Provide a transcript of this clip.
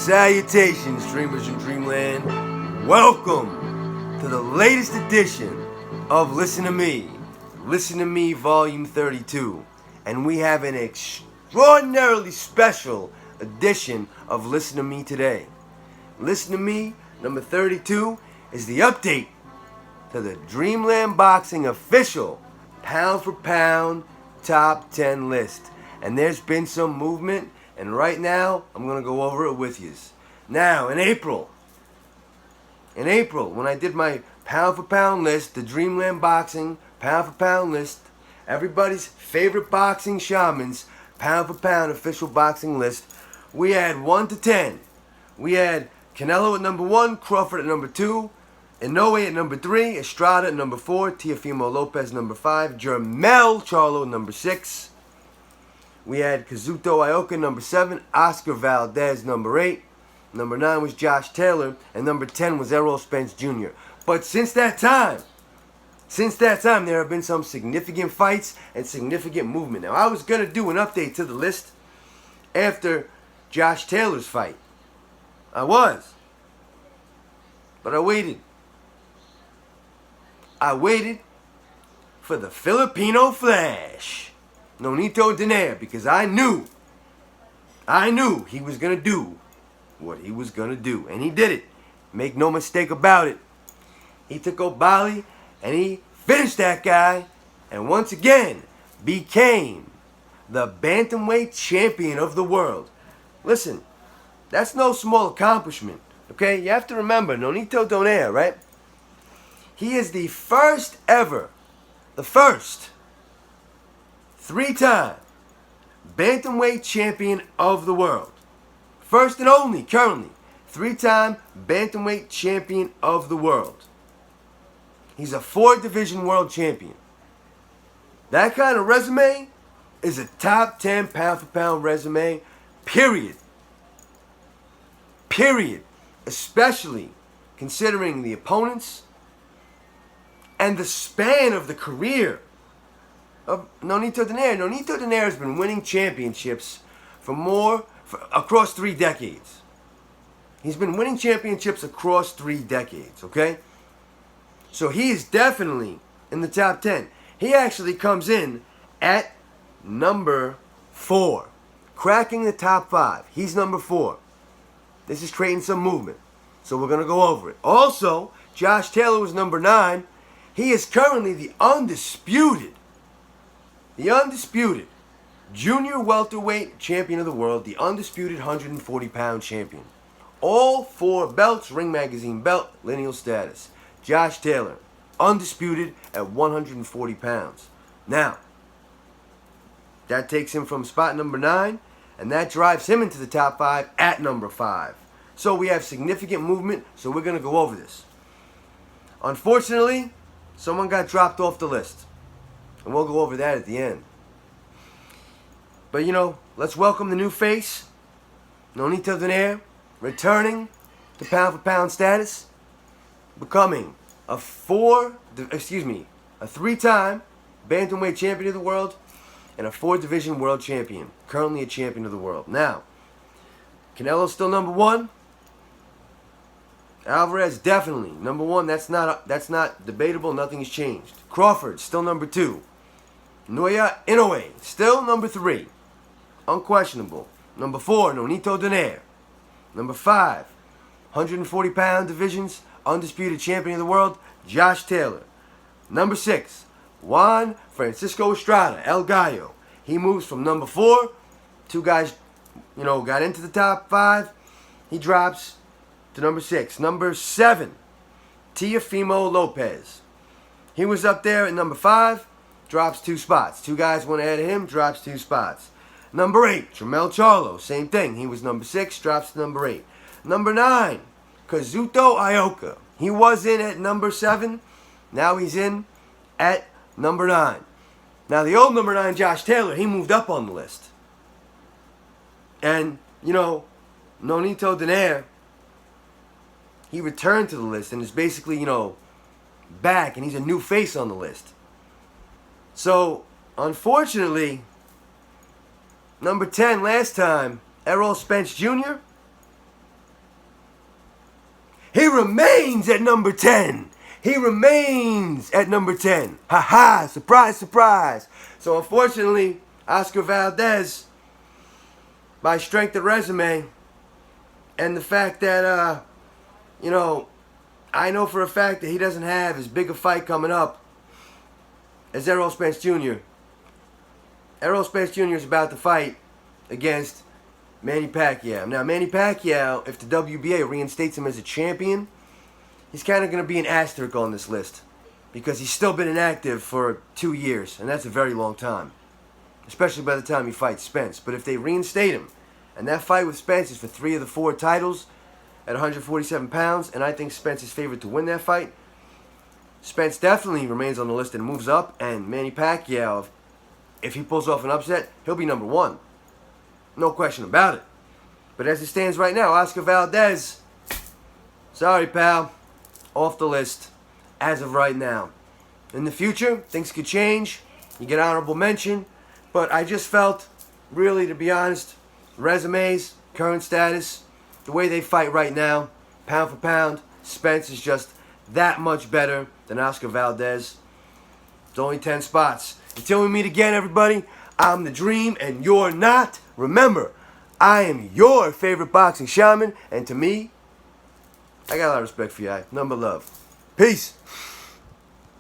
Salutations, dreamers in Dreamland. Welcome to the latest edition of Listen to Me Volume 32. And we have an extraordinarily special edition of Listen to Me today. Listen to Me number 32 is the update to the DreameLand Boxing official pound for pound top 10 list. And there's been some movement, and right now I'm going to go over it with you. Now, in April, when I did my pound for pound list, the DreameLand Boxing pound for pound list, everybody's favorite boxing shamans pound for pound official boxing list, we had 1 to 10. We had Canelo at number 1, Crawford at number 2, Inoue at number 3, Estrada at number 4, Teofimo Lopez number 5, Jermell Charlo number 6. We had Kazuto Ioka number 7, Oscar Valdez number 8, number 9 was Josh Taylor, and number 10 was Errol Spence Jr. But since that time, there have been some significant fights and significant movement. Now, I was going to do an update to the list after Josh Taylor's fight. I was. But I waited. I waited for the Filipino Flash, Nonito Donaire, because I knew he was going to do what he was going to do. And he did it. Make no mistake about it. He took O'Bali and he finished that guy and once again became the bantamweight champion of the world. Listen, that's no small accomplishment, okay? You have to remember, Nonito Donaire, right? He is the first 3-time bantamweight champion of the world. First and only, currently, 3-time bantamweight champion of the world. He's a 4-division world champion. That kind of resume is a top 10 pound-for-pound resume, period. Period. Especially considering the opponents and the span of the career of Nonito Donaire. Nonito Donaire has been winning championships across 3 decades. He's been winning championships across 3 decades, okay? So he is definitely in the top 10. He actually comes in at number 4, cracking the top 5. He's number 4. This is creating some movement, so we're going to go over it. Also, Josh Taylor was number 9. He is currently the undisputed junior welterweight champion of the world, the undisputed 140-pound champion. All 4 belts, Ring Magazine belt, lineal status. Josh Taylor, undisputed at 140 pounds. Now, that takes him from spot number 9, and that drives him into the top 5 at number 5. So we have significant movement, so we're going to go over this. Unfortunately, someone got dropped off the list, and we'll go over that at the end. But, let's welcome the new face, Nonito Donaire, returning to pound-for-pound status, becoming a 3-time bantamweight champion of the world and a 4-division world champion, currently a champion of the world. Now, Canelo's still number 1. Alvarez definitely number 1. That's not debatable. Nothing has changed. Crawford still number 2. Inoue still number 3, unquestionable. Number 4, Nonito Donaire. Number 5, 140-pound divisions, undisputed champion of the world, Josh Taylor. Number 6, Juan Francisco Estrada, El Gallo. He moves from number 4. 2 guys, got into the top 5. He drops to number 6. Number 7, Teofimo Lopez. He was up there at number 5, drops 2 spots. 2 guys went ahead of him, drops 2 spots. Number 8, Jermell Charlo, same thing. He was number 6, drops to number 8. Number 9, Kazuto Ioka. He was in at number 7. Now he's in at number 9. Now the old number 9, Josh Taylor, he moved up on the list. And, Nonito Donaire, he returned to the list and is basically, back, and he's a new face on the list. So, unfortunately, number 10 last time, Errol Spence Jr., He remains at number 10. He remains at number 10. Ha ha, surprise, surprise. So unfortunately, Oscar Valdez, by strength of resume, and the fact that, I know for a fact that he doesn't have as big a fight coming up as Errol Spence Jr. Errol Spence Jr. is about to fight against Manny Pacquiao. Now, Manny Pacquiao, if the WBA reinstates him as a champion, he's kind of going to be an asterisk on this list because he's still been inactive for 2 years, and that's a very long time, especially by the time he fights Spence. But if they reinstate him, and that fight with Spence is for 3 of the 4 titles at 147 pounds, and I think Spence is favored to win that fight, Spence definitely remains on the list and moves up, and Manny Pacquiao, if he pulls off an upset, he'll be number 1. No question about it. But as it stands right now, Oscar Valdez, sorry, pal, off the list as of right now. In the future, things could change. You get honorable mention. But I just felt, really, to be honest, resumes, current status, the way they fight right now, pound for pound, Spence is just that much better than Oscar Valdez. It's only 10 spots. Until we meet again, everybody, I'm the Dream and you're not. Remember, I am your favorite boxing shaman, and to me, I got a lot of respect for you. Nothing but love. Peace.